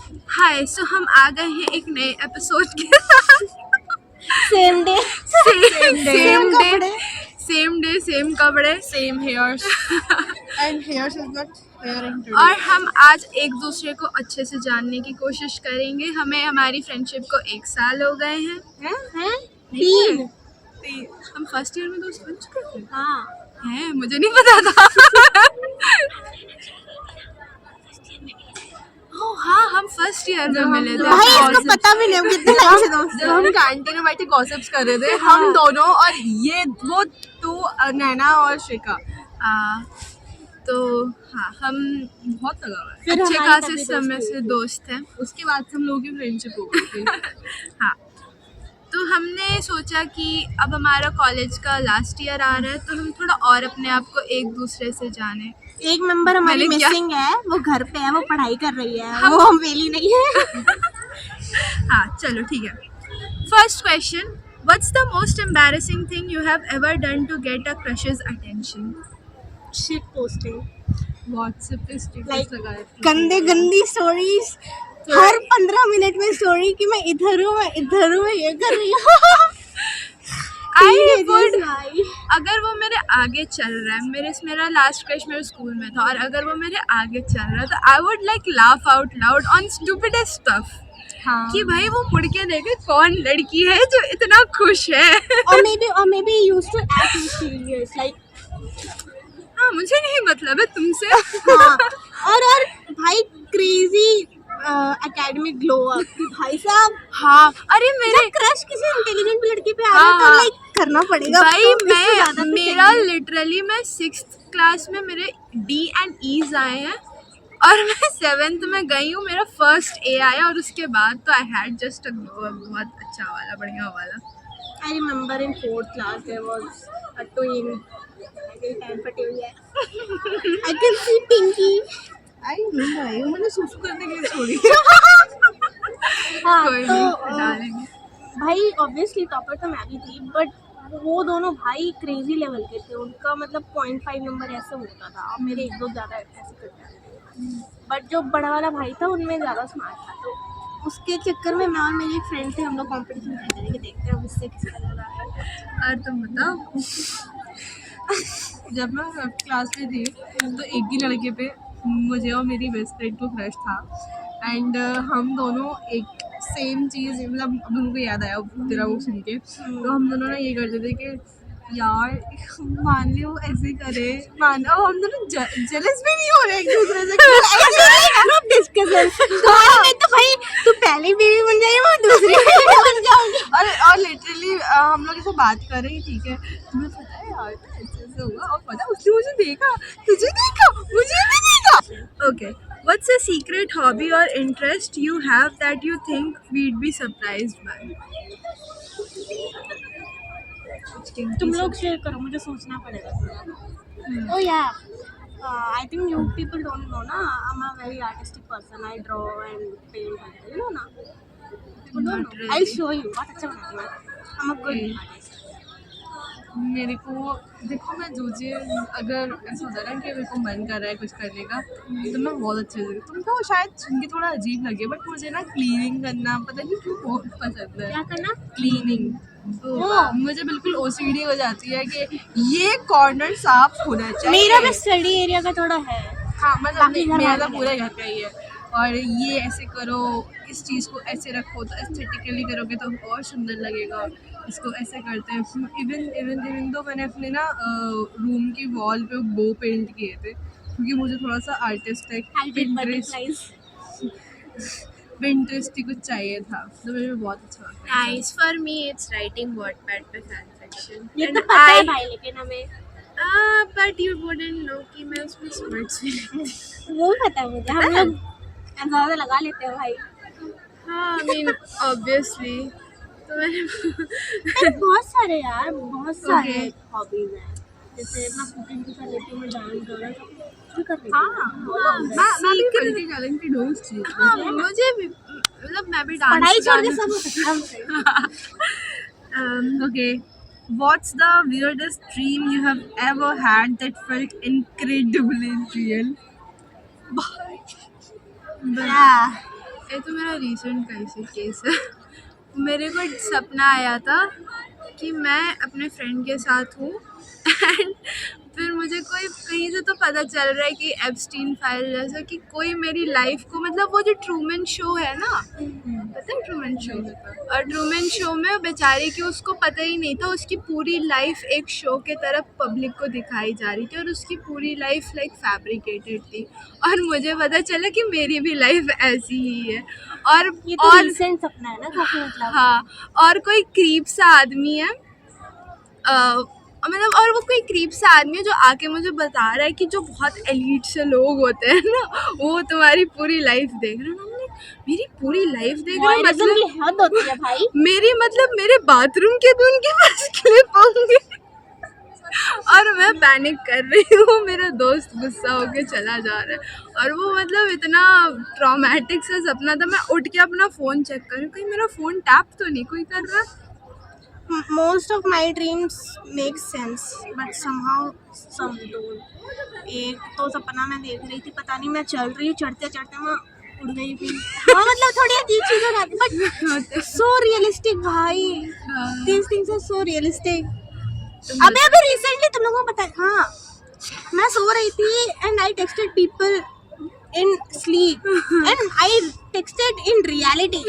हाय, सो हम आ गए हैं एक नए एपिसोड के साथ। Same day same day same कपड़े same hairs and hairs is not wearing today. और हम आज एक दूसरे को अच्छे से जानने की कोशिश करेंगे। हमें हमारी फ्रेंडशिप को 1 साल हो गए हैं। हैं? 3 हम फर्स्ट ईयर में दोस्त बन चुके थे। हाँ हैं, मुझे नहीं पता था। ओह हाँ, हम फर्स्ट ईयर में मिले थे। भाई इसको पता भी नहीं कितने टाइम से दोस्त जब हम कैंटीन में बैठे गॉसिप्स कर रहे थे हम दोनों और ये वो टू नैना और श्रिका। तो हाँ, हम बहुत लगा हुआ है, फिर अच्छे हमारी खासे तभी समय दोस्ती से हुई। दोस्त हैं। उसके बाद से हम लोगों की फ्रेंडशिप हो गई थी। हाँ, तो हमने सोचा कि अब हमारा कॉलेज का लास्ट ईयर आ रहा है, तो हम थोड़ा और अपने आप को एक दूसरे से जाने। एक मेंबर हमारी मैंने क्या- मिसिंग है, वो घर पे है, वो पढ़ाई कर रही है, हम- वो हम वेली नहीं है। हाँ चलो ठीक है। First question, what's the most embarrassing thing you have ever done to get a crush's attention? Shit posting, WhatsApp पे स्टेटस Like, लगाए थे। गंदी स्टोरीज हर 15 मिनट में स्टोरी कि मैं इधर हूँ, मैं इधर हूँ, मैं ये कर रही हूँ। आई वुड, भाई अगर वो मेरे आगे चल रहा है, मेरा लास्ट क्रश मेरे स्कूल में था, और अगर वो मेरे आगे चल रहा है तो I would like laugh out loud on stupidest stuff हाँ कि भाई वो मुड़ के देखे कौन लड़की है जो इतना खुश है। or maybe he used to act mysterious like हाँ, मुझे नहीं मतलब है तुमसे। हाँ, और भाई क्रेजी एकेडमिक ग्लो अप भाई साहब। हाँ, अरे मेरे जब क्रश किसी इंटेलिजेंट लड़की पे आ रहा है हाँ, तो लाइक करना पड़ेगा भाई तो इससे ज्यादा तो मेरा चाहिए। लिटरली मैं 6th क्लास में मेरे D and E's आए हैं, और मैं 7th में गई हूँ, मेरा फर्स्ट A आया, और उसके बाद तो आई हैड जस्ट अ बहुत अच्छा वाला, बढ़िया वाला। I remember in 4th class there was a twin. I can stand for 2 years. I can see Pinky. आई नहीं भाई मैंने सुसु करने के लिए छोड़ी। हाँ कोई तो नहीं, डालेंगे। भाई ऑब्वियसली टॉपर तो मैं भी थी, बट वो दोनों भाई क्रेजी लेवल के थे। उनका मतलब 0.5 नंबर ऐसे होता था और मेरे 1-2 ज़्यादा ऐसे करते थे। बट जो बड़ा वाला भाई था उनमें ज़्यादा स्मार्ट था, तो उसके चक्कर में मैं और मेरी एक फ्रेंड थे, हम लोग कॉम्पिटिशन करते थे कि देखते हैं उससे किसका ज़्यादा है। और तुम बताओ। जब मैं 5th क्लास में थी तो एक ही लड़के पे मुझे और मेरी बेस्ट फ्रेंड को क्रश था एंड हम दोनों एक सेम चीज़, मतलब अब उनको याद आया तेरा वो सुन के, तो हम दोनों ना ये करते थे कि यार मान लो ऐसे करे, मान अब हम दोनों जेलस भी नहीं हो रहे एक दूसरे से। ग्रुप डिस्कशन तो भाई तू पहली बीवी बन जाएगी, मैं दूसरी बीवी बन जाऊंगी। और लिटरली हम लोग ऐसे बात कर रहे हैं, ठीक है तुम्हें पता है यार ऐसे ऐसे हुआ, और पता है उसने मुझे देखा, तुझे देखा, मुझे भी देखा। Okay, what's a secret hobby or interest you have that you think we'd be surprised by? तुम लोग शेयर करो, मुझे सोचना पड़ेगा। Oh yeah I think you people don't know ना, I am a very artistic person, I draw and paint, you know ना। Not really. I show you, बहुत अच्छा बनाती हूँ, I am a good artist. मेरे को देखो, मैं जो चीज़ अगर ऐसा होता है ना कि मेरे को मन कर रहा है कुछ करने का तो मैं बहुत अच्छे से, तुमको शायद सुन के थोड़ा अजीब लगे बट मुझे ना क्लीनिंग करना पता नहीं क्यों बहुत पसंद है। क्या करना? क्लीनिंग तो मुझे बिल्कुल OCD हो जाती है कि ये कॉर्नर साफ होना चाहिए। मेरा भी स्टडी एरिया का थोड़ा है। हाँ मतलब बाकी घर मेरा वाले तो पूरे घर का ही है, और ये ऐसे करो, इस चीज़ को ऐसे रखो तो एस्थेटिकली करोगे तो और सुंदर लगेगा, इसको ऐसे करते हैं। इवन तो मैंने अपने ना रूम की वॉल पे बो पेंट किए थे क्योंकि मुझे थोड़ा सा आर्टिस्टिक इंटरेस्ट कुछ चाहिए था, तो मुझे बहुत अच्छा लगता है। Nice. For me, it's writing Wattpad पे fan fiction. ये And तो पता है I- भाई, लेकिन हमें but you wouldn't know कि मैं उसमें स्वर्ड्स भी लिखती हूँ। वो पता है मुझे, हम लोग अंदाजा लगा लेते हैं भाई। हाँ, I mean obviously. तो मैंने बहुत सारे यार, बहुत सारे Okay. हॉबीज हैं, जैसे मैं कुकिंग भी कर लेती हूँ, मैं डांस वगैरह सब कर लेती हाँ हूँ। मैं भी करके टैलेंटेड हूँ उस चीज़ में। हाँ, मुझे भी मतलब मैं भी डांस पढ़ाई छोड़ के सब हो सकता है हमसे। Okay, what's the weirdest dream you have ever had that felt incredibly real? Yeah. ये तो मेरा रीसेंट का ही केस है। मेरे को सपना आया था कि मैं अपने फ्रेंड के साथ हूँ एंड फिर मुझे कोई कहीं से तो पता चल रहा है कि एप्स्टीन फाइल जैसा कि कोई मेरी लाइफ को, मतलब वो जो ट्रूमैन शो है ना, पता है ट्रूमैन शो? और ट्रूमैन शो में बेचारे की उसको पता ही नहीं था, उसकी पूरी लाइफ एक शो के तरफ पब्लिक को दिखाई जा रही थी और उसकी पूरी लाइफ लाइक फैब्रिकेटेड थी और मुझे पता चला कि मेरी भी लाइफ ऐसी ही है। और ये तो और रिसेंट सपना है ना काफी, मतलब हाँ, और कोई क्रीप सा आदमी है, मतलब और वो कोई क्रीप सा आदमी है जो आके मुझे बता रहा है कि जो बहुत एलीट से लोग होते हैं ना, वो तुम्हारी पूरी लाइफ देख रहे हैं। हमने मेरी पूरी लाइफ देख रहे हैं, वॉयरिज्म मतलब की हद होती है भाई। मेरे बाथरूम के भी उनके पास क्लिप होंगे और मैं पैनिक कर रही हूँ, मेरा दोस्त गुस्सा होके चला जा रहा है और वो मतलब इतना ट्रॉमेटिक सा सपना था। मैं उठ के अपना फ़ोन चेक कर रही हूँ, कहीं मेरा फ़ोन टैप तो नहीं कोई कर रहा। Most of my dreams make sense, but somehow some don't. एक तो सपना मैं देख रही थी, पता नहीं मैं चल रही हूँ, चढ़ते चढ़ते मैं उड़ गई थी। हाँ मतलब थोड़ी अजीब चीज़ हो जाती, बट so realistic भाई, these things are so realistic. अभी रिसेंटली तुम लोगों को पता है, हाँ मैं सो रही थी and I texted people in sleep and I texted in reality.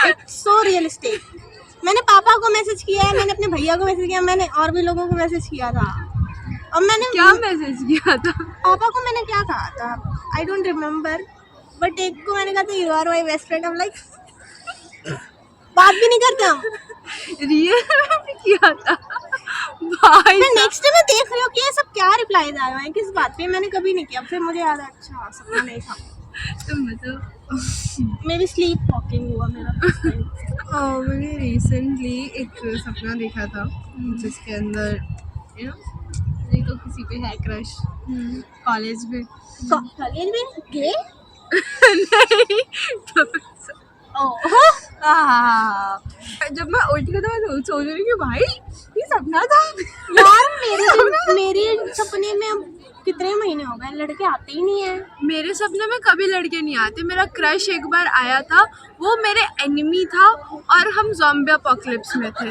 It's so realistic. मैंने पापा को मैसेज किया है, मैंने अपने भैया को मैसेज किया, मैंने और भी लोगों को मैसेज किया था। और मैंने क्या मैसेज किया था? पापा को मैंने क्या कहा था आई डोंट रिमेम्बर, बट एक को मैंने कहा था you are my best friend. हम लाइक बात भी नहीं करते हम। रियल में भी किया था भाई। मैं नेक्स्ट डे में देख रही हूँ कि ये सब क्या रिप्लाई आ रहा है, किस बात पे, मैंने कभी नहीं किया। फिर मुझे याद है अच्छा सपना नहीं था, तुम बताओ। मे बी स्लीप वॉकिंग हुआ मेरा। मैंने रिसेंटली एक सपना देखा था जिसके अंदर मेरे को किसी पे है क्रश कॉलेज में। कॉलेज में गए? नहीं तो जब मैं उठ गई तो मैं सोच रही कि भाई ये सपना था यार मेरे सपने में अब कितने महीने हो गए, लड़के आते ही नहीं है। मेरे सपने में कभी लड़के नहीं आते। मेरा क्रश एक बार आया था, वो मेरे एनिमी था और हम ज़ॉम्बी अपोकलिप्स में थे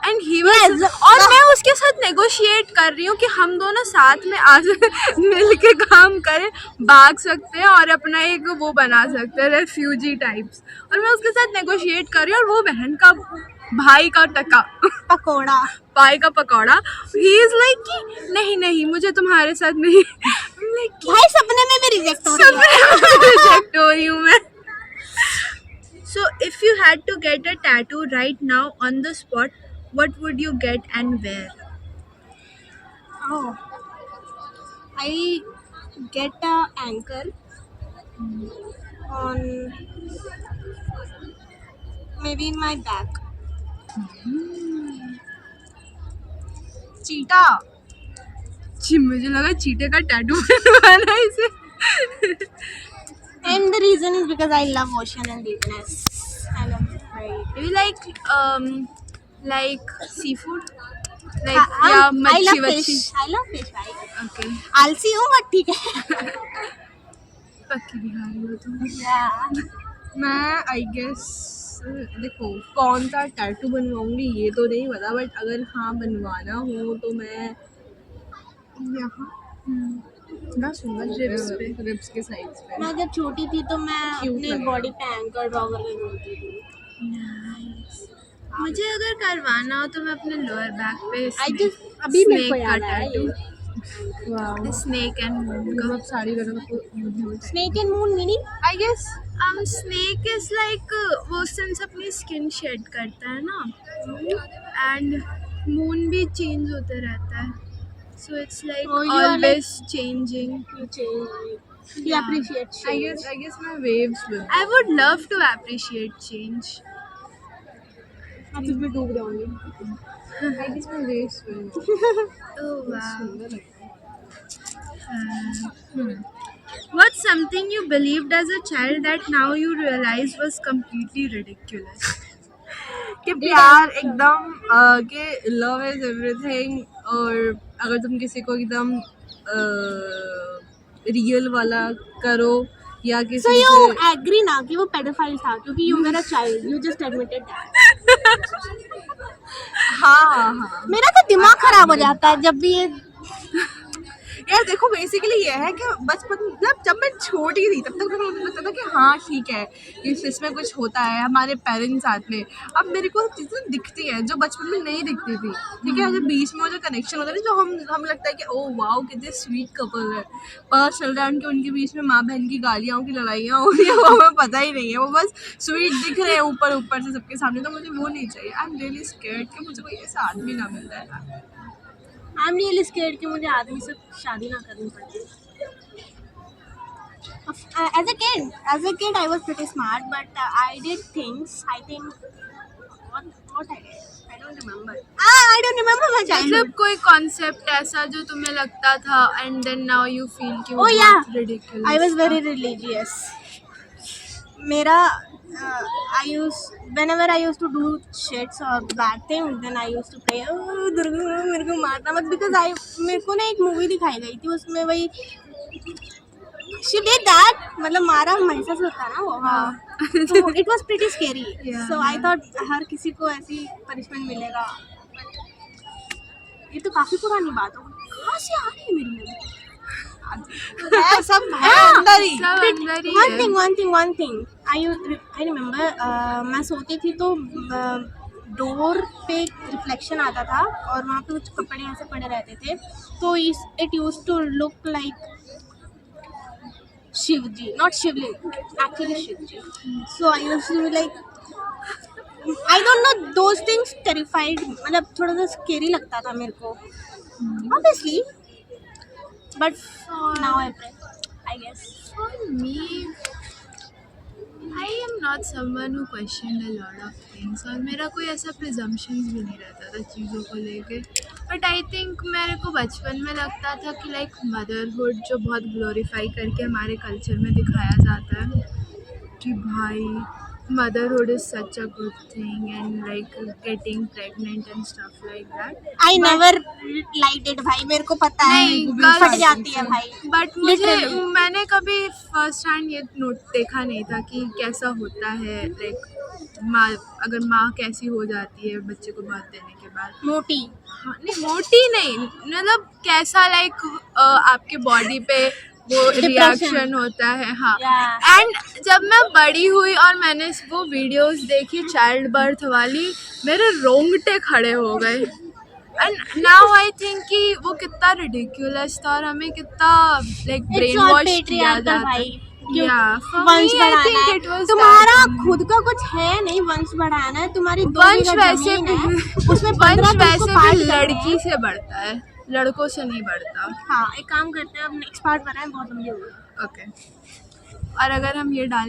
एंड ही वाज, और मैं उसके साथ नेगोशिएट कर रही हूँ कि हम दोनों साथ में आज मिल के काम करें, भाग सकते हैं और अपना एक वो बना सकते हैं रेफ्यूजी टाइप्स। और मैं उसके साथ नेगोशिएट कर रही हूँ और वो बहन का भाई का टका पकोड़ा, भाई का पकौड़ा, ही इज लाइक कि नहीं नहीं मुझे तुम्हारे साथ नहीं like, भाई सपने में भी रिजेक्ट हो रही रिजेक्ट हो रही हूँ मैं। So if you had to get a tattoo right now on the spot, what would you get and where? Oh, I get a anchor on maybe in my back. चीटा। मुझे लगा चीटे का tattoo बनवाना है इसे। And the reason is because I love ocean and deepness. I love it. Right. You like seafood? Like या I मच्छी love वच्छी? fish. I love fish. Right? Okay. आलसी हूँ बट ठीक है। पक्की बिहारी हो तुम। Yeah. मैं आई गेस देखो कौन सा टैटू बनवाऊंगी ये तो नहीं पता, बट अगर हाँ बनवाना हो तो मैं यहाँ ना सुंदर रिब्स के साइड्स पे। मैं जब छोटी थी तो मैं Cute अपने लगता बॉडी पे एंकर ड्रॉ करके घूमती थी। मुझे अगर करवाना हो तो मैं अपने लोअर बैक पे I just अभी मेरे को snake का याद आया टैटू, ये। वाह, स्नेक एंड मून का। मतलब साड़ी वगैरह को snake and moon meaning? I guess snake is like वो सेंस अपनी स्किन शेड करता है ना, एंड मून भी चेंज होते रहता है, so it's like Oh, you are always changing. You appreciate I change. Guess मैं वेव्स बन I would love to appreciate change. मैं तुझ में डूब जाऊंगी। आई गेस मैं वेव्स बन Oh wow. सुंदर लगता है। What's something you believed as a child that now you realize was completely ridiculous? कि प्यार एकदम कि लव इज एवरीथिंग, और अगर तुम किसी को एकदम रियल वाला करो या So किसी you से agree ना कि वो पेडोफाइल था क्योंकि you were a child, you just admitted that. हाँ मेरा तो दिमाग खराब हो जाता है जब भी ये यार देखो बेसिकली ये है कि बचपन मतलब जब मैं छोटी थी तब तक तो मुझे लगता था कि हाँ ठीक है इसमें कुछ होता है हमारे पेरेंट्स साथ में। अब मेरे को चीज़ें दिखती हैं जो बचपन में नहीं दिखती थी, ठीक है। जब बीच में वो जो कनेक्शन होता है जो हम लगता है कि ओ वाओ कितने स्वीट कपल है, पता चल रहा है उनके बीच में माँ बहन की गालियाँ की लड़ाइयाँ हो रही है, वो हमें पता ही नहीं है, वो बस स्वीट दिख रहे हैं ऊपर से सबके सामने। तो मुझे वो नहीं चाहिए। आई एम रियली स्कैर्ड कि मुझे कोई ऐसा आदमी ना मिल जाए। आई एम रियली स्केर्ड कि मुझे आदमी से शादी ना करनी पड़े। As a kid, I was pretty smart, but I did things. I think what I did, I don't remember. I don't remember my childhood. मतलब कोई कॉन्सेप्ट ऐसा जो तुम्हें लगता था and then now you feel कि वो Oh yeah, बहुत ridiculous I was था। very religious. मेरा whenever I used to do shits or bad things, then I used to pray, oh Durga मेरे को मारना मत, because मेरे को ना एक मूवी दिखाई गई थी उसमें वही she did that, मतलब मारा महिषासुर होता ना वो। हाँ तो it was pretty scary. Yeah. So I thought हर किसी को ऐसी पनिशमेंट मिलेगा। ये तो काफी पुरानी बात हो गई, कहाँ से आ रही है मेरी memory? है सब है अंदर ही। सब अंदर ही है। one thing I remember, मैं सोती थी तो डोर पे रिफ्लेक्शन आता था और वहाँ पे कुछ कपड़े ऐसे पड़े रहते थे, तो it used to look like Shivji, not Shivling, actually Shivji. So I used to be like, I don't know, those things terrified, मतलब थोड़ा सा स्केरी लगता था मेरे को obviously, but now I pray, I guess. For me, I am not someone who questioned a lot of things और मेरा कोई ऐसा presumptions भी नहीं रहता था चीज़ों को लेके। बट आई थिंक मेरे को बचपन में लगता था कि लाइक मदरहुड जो बहुत ग्लोरीफाई करके हमारे कल्चर में दिखाया जाता है कि भाई motherhood is such a good thing and like getting pregnant and stuff like that. I never like it भाई, मेरे को पता है नहीं, फट जाती है भाई। बट मुझे Literally. मैंने कभी फर्स्ट हैंड ये देखा नहीं था कि कैसा होता है लाइक माँ, अगर माँ कैसी हो जाती है बच्चे को बर्थ देने के बाद। मोटी, हाँ, नहीं मोटी नहीं, मतलब कैसा लाइक आपके बॉडी पे वो रिएक्शन होता है। हाँ Yeah. एंड जब मैं बड़ी हुई और मैंने वो वीडियोस देखी चाइल्ड बर्थ वाली, मेरे रोंगटे खड़े हो गए। एंड नाउ आई थिंक कि वो कितना रिडिकुलस था और हमें कितना लाइक ब्रेन वॉश किया जाता है। वंश बढ़ाना है, तुम्हारा खुद का कुछ है नहीं, वंश बढ़ाना है, तुम्हारी वंश वैसे भी उसमें वंश वैसे भी लड़की से बढ़ता है, लड़कों से नहीं बढ़ता। हाँ एक काम करते हैं, अब नेक्स्ट पार्ट बनाए, बहुत लंबी हो गई। ओके और अगर हम ये डालें